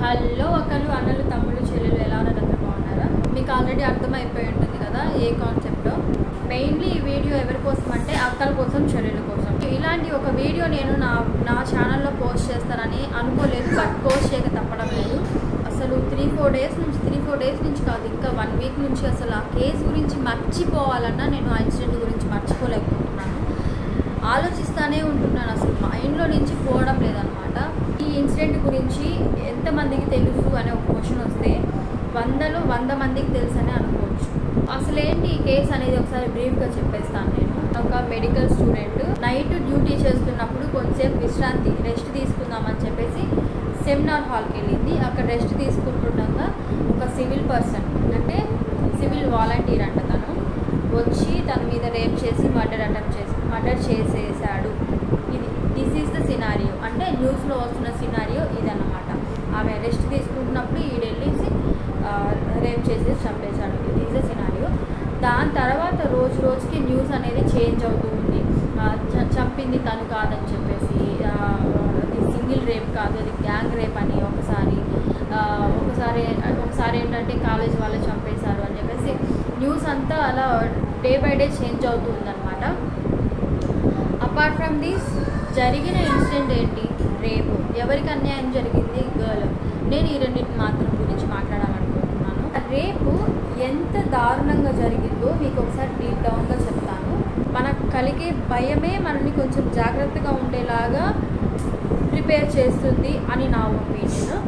Hello అక్కలు అన్నలు తమ్ముళ్ళు చెల్లెలు ఎలా ఉన్నారు? అందరూ బాగున్నారా? మీకు ఆల్రెడీ అర్థమైపోయి ఉంటుంది కదా ఏ కాన్సెప్టో. మెయిన్లీ ఈ వీడియో ఎవరి కోసం అంటే అక్కల కోసం, చెల్లెల కోసం. ఇలాంటి ఒక వీడియో నేను నా ఛానల్లో పోస్ట్ చేస్తానని అనుకోలేదు, బట్ పోస్ట్ చేయక తప్పడం లేదు. అసలు 3-4 డేస్ నుంచి కాదు, ఇంకా 1 వీక్ నుంచి అసలు ఆ కేసు గురించి మర్చిపోవాలన్నా నేను ఆ ఇన్సిడెంట్ గురించి మర్చిపోలేకపోతున్నాను. ఆలోచిస్తూనే ఉంటున్నాను, అసలు మైండ్లో నుంచి పోవడం లేదనమాట. ఈ ఇన్సిడెంట్ గురించి ఎంతమందికి తెలుసు అనే ఒక క్వశ్చన్ వస్తే 100 మందికి తెలుసు అని అనుకోవచ్చు. అసలు ఏంటి ఈ కేసు అనేది ఒకసారి బ్రీఫ్గా చెప్పేస్తాను. నేను ఒక మెడికల్ స్టూడెంట్ నైట్ డ్యూటీ చేస్తున్నప్పుడు కొంచెంసేపు రెస్ట్ తీసుకుందామని చెప్పేసి సెమినార్ హాల్కి వెళ్ళింది. అక్కడ రెస్ట్ తీసుకుంటుండగా ఒక సివిల్ పర్సన్, అంటే సివిల్ వాలంటీర్ అంట, తను వచ్చి తన మీద రేప్ చేసి మర్డర్ చేసేసాడు. దిస్ ఈజ్ ద సినారియో, అంటే న్యూస్లో వస్తున్న సినారియో ఇదన్నమాట. ఆమె రెస్ట్ తీసుకుంటున్నప్పుడు ఈడెళ్ళేసి రేప్ చేసి చంపేశాడు. ఇది ఈజ్ ద సినారియో. దాని తర్వాత రోజుకి న్యూస్ అనేది చేంజ్ అవుతూ ఉంది. చంపింది తను కాదని చెప్పేసి, సింగిల్ రేప్ కాదు, అది గ్యాంగ్ రేప్ అని ఒకసారి ఏంటంటే కాలేజ్ వాళ్ళు చంపేశారు అని చెప్పేసి న్యూస్ అంతా అలా డే బై డే చేంజ్ అవుతుందన్నమాట. అపార్ట్ ఫ్రమ్ దిస్ జరిగిన ఇన్సిడెంట్ ఏంటి? రేపు. ఎవరికి అన్యాయం జరిగింది? గర్ల్. నేను ఈ రెండింటి మాత్రం గురించి మాట్లాడాలనుకుంటున్నాను. రేపు ఎంత దారుణంగా జరిగిందో మీకు ఒకసారి డీప్ డౌన్గా చెప్తాను. మనకు కలిగే భయమే మనల్ని కొంచెం జాగ్రత్తగా ఉండేలాగా ప్రిపేర్ చేస్తుంది అని నా ఒపీనియన్.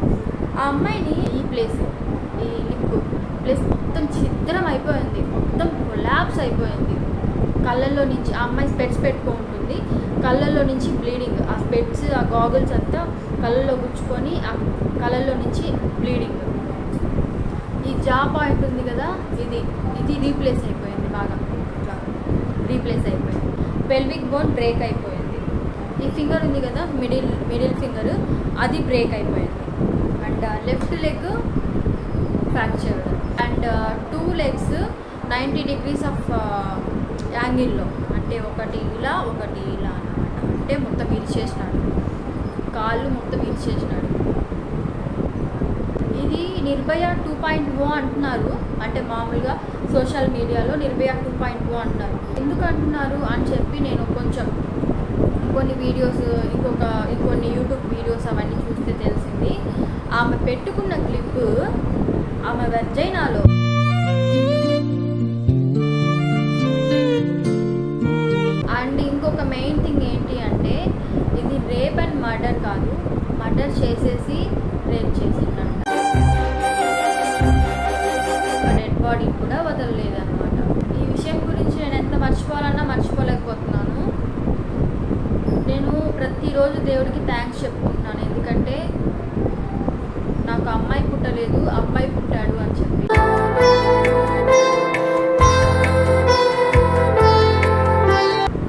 ఆ అమ్మాయిని ఈ లిప్ ప్లేస్ మొత్తం చిత్రం అయిపోయింది, మొత్తం కొలాప్స్ అయిపోయింది. కళ్ళల్లో నుంచి ఆ అమ్మాయి స్పెట్స్ పెట్టుకుంటుంది, కళ్ళల్లో నుంచి బ్లీడింగ్, ఆ స్పెట్స్ ఆ గాగుల్స్ అంతా కళ్ళల్లో గుచ్చుకొని ఆ కళ్ళల్లో నుంచి బ్లీడింగ్. ఈ జా పాయింట్ ఉంది కదా, ఇది రీప్లేస్ అయిపోయింది, బాగా రీప్లేస్ అయిపోయింది. పెల్విక్ బోన్ బ్రేక్ అయిపోయింది. ఈ ఫింగర్ ఉంది కదా, మిడిల్ ఫింగర్, అది బ్రేక్ అయిపోయింది. And left leg fractured. And 2 legs 90 degrees of యాంగిల్లో, అంటే ఒకటి ఇలా అన్నమాట. అంటే మొత్తం ఇరిచేసినాడు, కాళ్ళు మొత్తం ఇరిచేసినాడు. ఇది నిర్భయ 2.0 అంటున్నారు, అంటే మామూలుగా సోషల్ మీడియాలో నిర్భయ 2.0 అంటున్నారు. ఎందుకు అంటున్నారు అని చెప్పి నేను కొంచెం కొన్ని వీడియోస్, ఇంకొన్ని యూట్యూబ్ వీడియోస్ అవన్నీ చూస్తే తెలిసింది. ఆమె పెట్టుకున్న క్లిప్ ఆమె వెర్జైనాలో అండ్ ఇంకొక మెయిన్ థింగ్ ఏంటి అంటే ఇది రేప్ అండ్ మర్డర్ కాదు, మర్డర్ చేసేసి రేప్ చేసిందంట. డెడ్ బాడీ కూడా వదలలేదన్నమాట. ఈ విషయం గురించి నేను ఎంత మర్చిపోవాలన్నా మర్చిపోలేకపోతున్నాను. నేను ప్రతిరోజు దేవుడికి థ్యాంక్స్ చెప్పుకుంటున్నాను, ఎందుకంటే నాకు అమ్మాయి పుట్టలేదు, అబ్బాయి పుట్టాడు అని చెప్పి.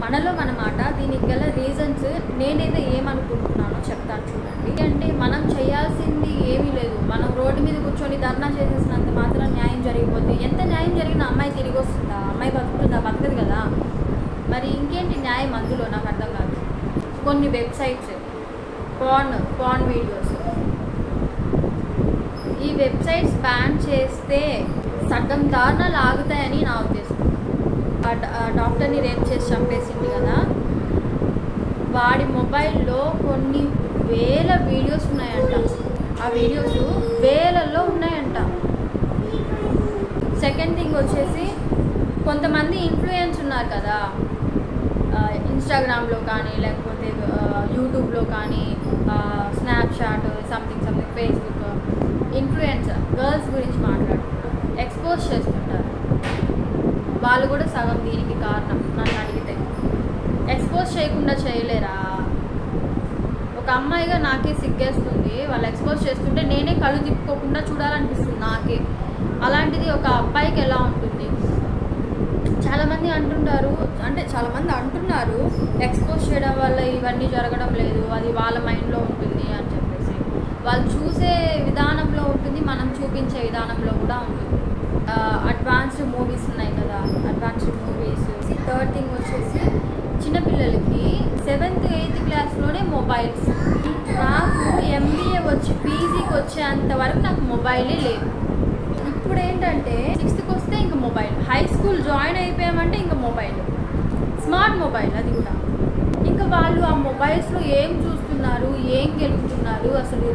మనలో మన మాట. దీనికి గల రీజన్స్ నేనైతే ఏమనుకుంటున్నానో చెప్తాను చూడండి. అంటే మనం చేయాల్సింది ఏమీ లేదు. మనం రోడ్డు మీద కూర్చొని ధర్నా చేసేసినంత మాత్రం న్యాయం జరిగిపోతుంది. ఎంత న్యాయం జరిగినా అమ్మాయి తిరిగి వస్తుందా? అమ్మాయి బతుకుతుందా? బతకదు కదా. మరి ఇంకేంటి న్యాయం అందులో? నాకు అర్థం కాదు. కొన్ని వెబ్సైట్స్ పార్న్ వీడియోస్, ఈ వెబ్సైట్స్ బ్యాన్ చేస్తే సగం దారుణాలు ఆగుతాయని నా ఉద్దేశం. డాక్టర్ని రేప్ చేసి చంపేసింది కదా, వాడి మొబైల్లో కొన్ని వేల వీడియోస్ ఉన్నాయంట. ఆ వీడియోస్ వేలల్లో ఉన్నాయంట. సెకండ్ థింగ్ వచ్చేసి, కొంతమంది ఇన్ఫ్లుయెన్స్ ఉన్నారు కదా, ఇన్స్టాగ్రామ్లో కానీ లేకపోతే యూట్యూబ్లో కానీ, Snapchat, something Facebook influencer girls గురించి మాట్లాడుతున్నారు, ఎక్స్పోజ్ చేస్తుంటారు. వాళ్ళు కూడా సగం దీనికి కారణం నన్ను అడిగితే. ఎక్స్పోజ్ చేయకుండా చేయలేరా? ఒక అమ్మాయిగా నాకే సిగ్గేస్తుంది. వాళ్ళు ఎక్స్పోజ్ చేస్తుంటే నేనే కళ్ళు తిప్పుకోకుండా చూడాలనిపిస్తుంది నాకే. అలాంటిది ఒక అబ్బాయికి ఎలా ఉంటుంది? చాలామంది అంటున్నారు ఎక్స్పోజ్ చేయడం వల్ల ఇవన్నీ జరగడం లేదు, అది వాళ్ళ మైండ్లో ఉంటుంది అని చెప్పేసి. వాళ్ళు చూసే విధానంలో ఉంటుంది, మనం చూపించే విధానంలో కూడా ఉంటుంది. అడ్వాన్స్డ్ మూవీస్ ఉన్నాయి కదా, అడ్వాన్స్డ్ మూవీస్. థర్డ్ థింగ్ వచ్చేసి చిన్నపిల్లలకి 7th 8th క్లాస్లోనే మొబైల్స్. నాకు ఎంబీఏ వచ్చి పీజీకి వచ్చేంత వరకు నాకు మొబైలే లేదు. ఇప్పుడు ఏంటంటే 6th వస్తే ఇంకా మొబైల్, హై స్కూల్ జాయిన్ అయిపోయామంటే ఇంకా మొబైల్, స్మార్ట్ మొబైల్, అది కూడా. ఇంకా వాళ్ళు ఆ మొబైల్స్లో ఏం చూస్తున్నారు, ఏం గెలుపుతున్నారు, అసలు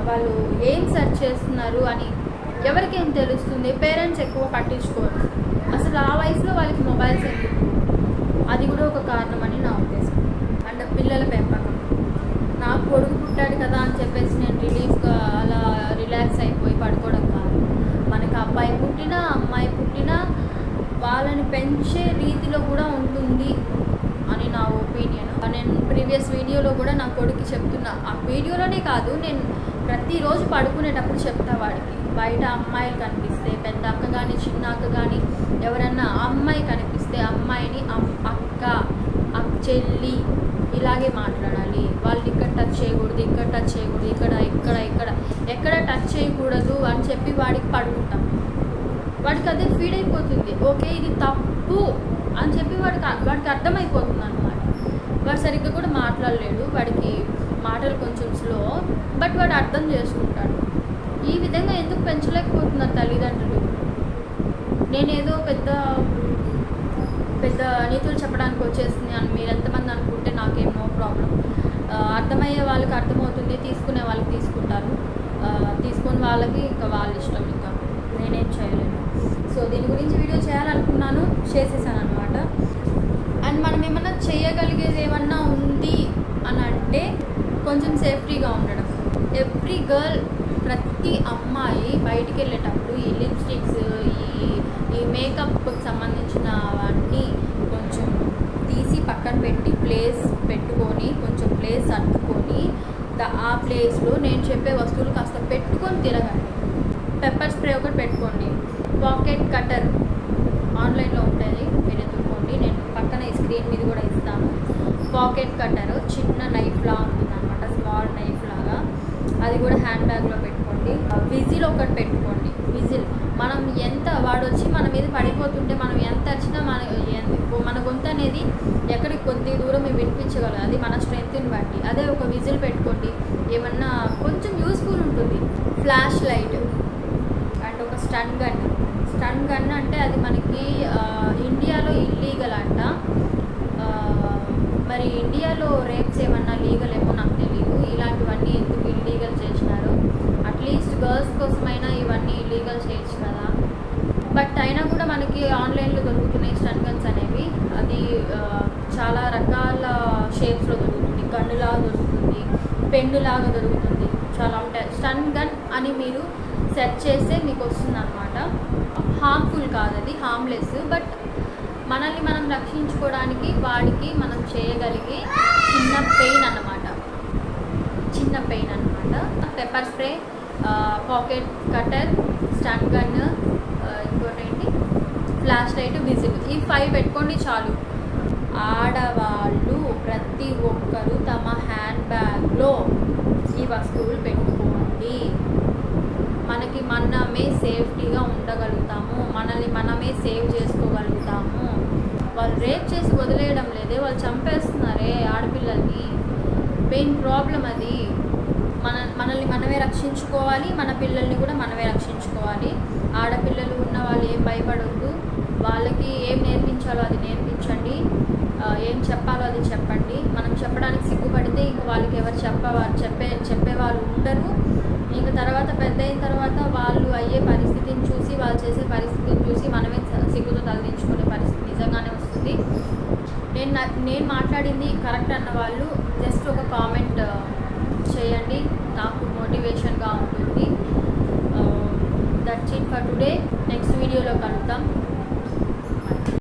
వాళ్ళు ఏం సెర్చ్ చేస్తున్నారు అని ఎవరికేం తెలుస్తుంది? పేరెంట్స్ ఎక్కువ పట్టించుకోరు. అసలు ఆ వయసులో వాళ్ళకి మొబైల్స్ ఎందుకు? అది కూడా ఒక కారణం అని నా ఉద్దేశం. అంటే పిల్లల పెంపకం. నాకు కొడుకు పుట్టాడు కదా అని చెప్పేసి నేను రిలీఫ్గా అలా రిలాక్స్ అయిపోయి పడుకోవడం కాదు. మనకి అబ్బాయి పుట్టినా అమ్మాయి పుట్టినా వాళ్ళని పెంచే రీతిలో కూడా ఉంటుంది అని నా ఒపీనియన్. నేను ప్రీవియస్ వీడియోలో కూడా నా కొడుకు చెప్తున్నా, ఆ వీడియోలోనే కాదు, నేను ప్రతిరోజు పడుకునేటప్పుడు చెప్తా వాడికి. బయట అమ్మాయిలు కనిపిస్తే, పెద్ద అక్క కానీ చిన్న అక్క కానీ ఎవరన్నా అమ్మాయి కనిపిస్తే అమ్మాయిని అక్క, చెల్లి ఇలాగే మాట్లాడాలి. వాళ్ళు ఇక్కడ టచ్ చేయకూడదు, ఇక్కడ టచ్ చేయకూడదు, ఇక్కడ ఇక్కడ ఇక్కడ ఎక్కడ టచ్ చేయకూడదు అని చెప్పి వాడికి పడుకుంటాం. వాడికి అదే ఫీడ్ అయిపోతుంది. ఓకే ఇది తప్పు అని చెప్పి వాడికి అర్థమైపోతుంది అనమాట. వాడు సరిగ్గా కూడా మాట్లాడలేడు, వాడికి మాటలు కొంచెం స్లో, బట్ వాడు అర్థం చేసుకుంటాడు. ఈ విధంగా ఎందుకు పెంచలేకపోతున్నారు తల్లిదండ్రులు? నేనేదో పెద్ద పెద్ద నీతులు చెప్పడానికి వచ్చేసింది అని మీరు ఎంతమంది అనుకుంటే నాకేం నో ప్రాబ్లం. అర్థమయ్యే వాళ్ళకి అర్థమవుతుంది, తీసుకునే వాళ్ళకి తీసుకుంటారు, తీసుకుని వాళ్ళకి ఇంకా వాళ్ళ ఇష్టం, ఇంకా నేనేం చేయలేను. సో దీని గురించి వీడియో చేయాలనుకున్నాను, చేసేసాను అనమాట. అండ్ మనం ఏమన్నా చేయగలిగేది ఏమన్నా ఉంది అని అంటే కొంచెం సేఫ్టీగా ఉండడం. ఎవ్రీ గర్ల్, ప్రతి అమ్మాయి బయటికి వెళ్ళేటప్పుడు ఈ లిప్స్టిక్స్, ఈ మేకప్కి సంబంధించినవన్నీ కొంచెం తీసి పక్కన పెట్టి ప్లేస్ పెట్టుకొని, కొంచెం ప్లేస్ అద్దుకొని ఆ ప్లేస్లో నేను చెప్పే వస్తువులు కాస్త పెట్టుకొని తిరగండి. పెప్పర్ స్ప్రే ఒకటి పెట్టుకోండి. పాకెట్ కటర్ ఆన్లైన్లో ఉంటుంది, మీరు ఎత్తుక్కోండి. నేను పక్కన ఈ స్క్రీన్ మీద కూడా ఇస్తాను. పాకెట్ కటర్ చిన్న నైఫ్లా ఉంటుంది అనమాట, స్మాల్ నైఫ్ లాగా. అది కూడా హ్యాండ్ బ్యాగ్లో పెట్టుకోండి. విజిల్ ఒకటి పెట్టుకోండి. విజిల్ మనం ఎంత వాడు వచ్చి మన మీద పడిపోతుంటే మనం ఎంత అరిచినా మన గొంతు అనేది ఎక్కడికి కొద్ది దూరం వినిపించగలదు, అది మన స్ట్రెంగ్త్ని బట్టి. అదే ఒక విజిల్ పెట్టుకోండి, ఏమన్నా కొంచెం యూస్ఫుల్ ఉంటుంది. ఫ్లాష్ లైట్ అండ్ ఒక స్టన్ గన్. స్టన్ గన్ అంటే అది మనకి ఇండియాలో ఇల్లీగల్ అంట. మరి ఇండియాలో రేప్స్ ఏమన్నా లీగల్ ఏమో నాకు తెలియదు. ఇలాంటివన్నీ ఎందుకు ఇల్లీగల్ చేసినారు? అట్లీస్ట్ గర్ల్స్ కోసమైనా ఇవన్నీ ఇల్లీగల్ చేయొచ్చు కదా. బట్ అయినా కూడా మనకి ఆన్లైన్లో దొరుకుతున్నాయి స్టన్ గన్స్ అనేవి. అది చాలా రకాల షేప్స్లో దొరుకుతుంది. గన్నులాగా దొరుకుతుంది, పెన్నులాగా దొరుకుతుంది, చాలా ఉంటాయి. స్టన్ గన్ అని మీరు సెర్చ్ చేస్తే మీకు వస్తుంది అనమాట. హార్మ్ఫుల్ కాదు, అది హార్మ్లెస్. బట్ మనల్ని మనం రక్షించుకోవడానికి వాడికి మనం చేయగలిగే చిన్న పెయిన్ అన్నమాట. Pepper spray, pocket cutter, stun gun, ఇంకోటి ఏంటి, ఫ్లాష్ లైట్, విజిల్. ఈ 5 పెట్టుకోండి చాలు. ఆడవాళ్ళు ప్రతి ఒక్కరూ తమ హ్యాండ్ బ్యాగ్లో ఈ వస్తువులు పెట్టుకోండి. మనకి మనమే సేఫ్టీగా ఉండగలుగుతాము, మనల్ని మనమే సేవ్ చేసుకోగలుగుతాము. వాళ్ళు రేప్ చేసి వదిలేయడం లేదే, వాళ్ళు చంపేస్తున్నారే ఆడపిల్లల్ని. మెయిన్ ప్రాబ్లం అది. మనల్ని మనమే రక్షించుకోవాలి, మన పిల్లల్ని కూడా మనమే రక్షించుకోవాలి. ఆడపిల్లలు ఉన్న వాళ్ళు ఏం భయపడొద్దు. వాళ్ళకి ఏం నేర్పించాలో అది నేర్పించండి, ఏం చెప్పాలో అది చెప్పండి. మనం చెప్పడానికి సిగ్గుపడితే ఇంక వాళ్ళకి ఎవరు చెప్పేవాళ్ళు ఉండరు. ఇంక తర్వాత పెద్ద అయిన తర్వాత వాళ్ళు అయ్యే పరిస్థితిని చూసి, వాళ్ళు చేసే పరిస్థితిని చూసి మనమే సిగ్గుతో తలదించుకునే పరిస్థితి నిజంగానే వస్తుంది. నేను మాట్లాడింది కరెక్ట్ అన్న వాళ్ళు జస్ట్ ఒక కామెంట్ చేయండి, నాకు మోటివేషన్గా ఉంటుంది. That's it for today. Next వీడియోలో కలుద్దాం.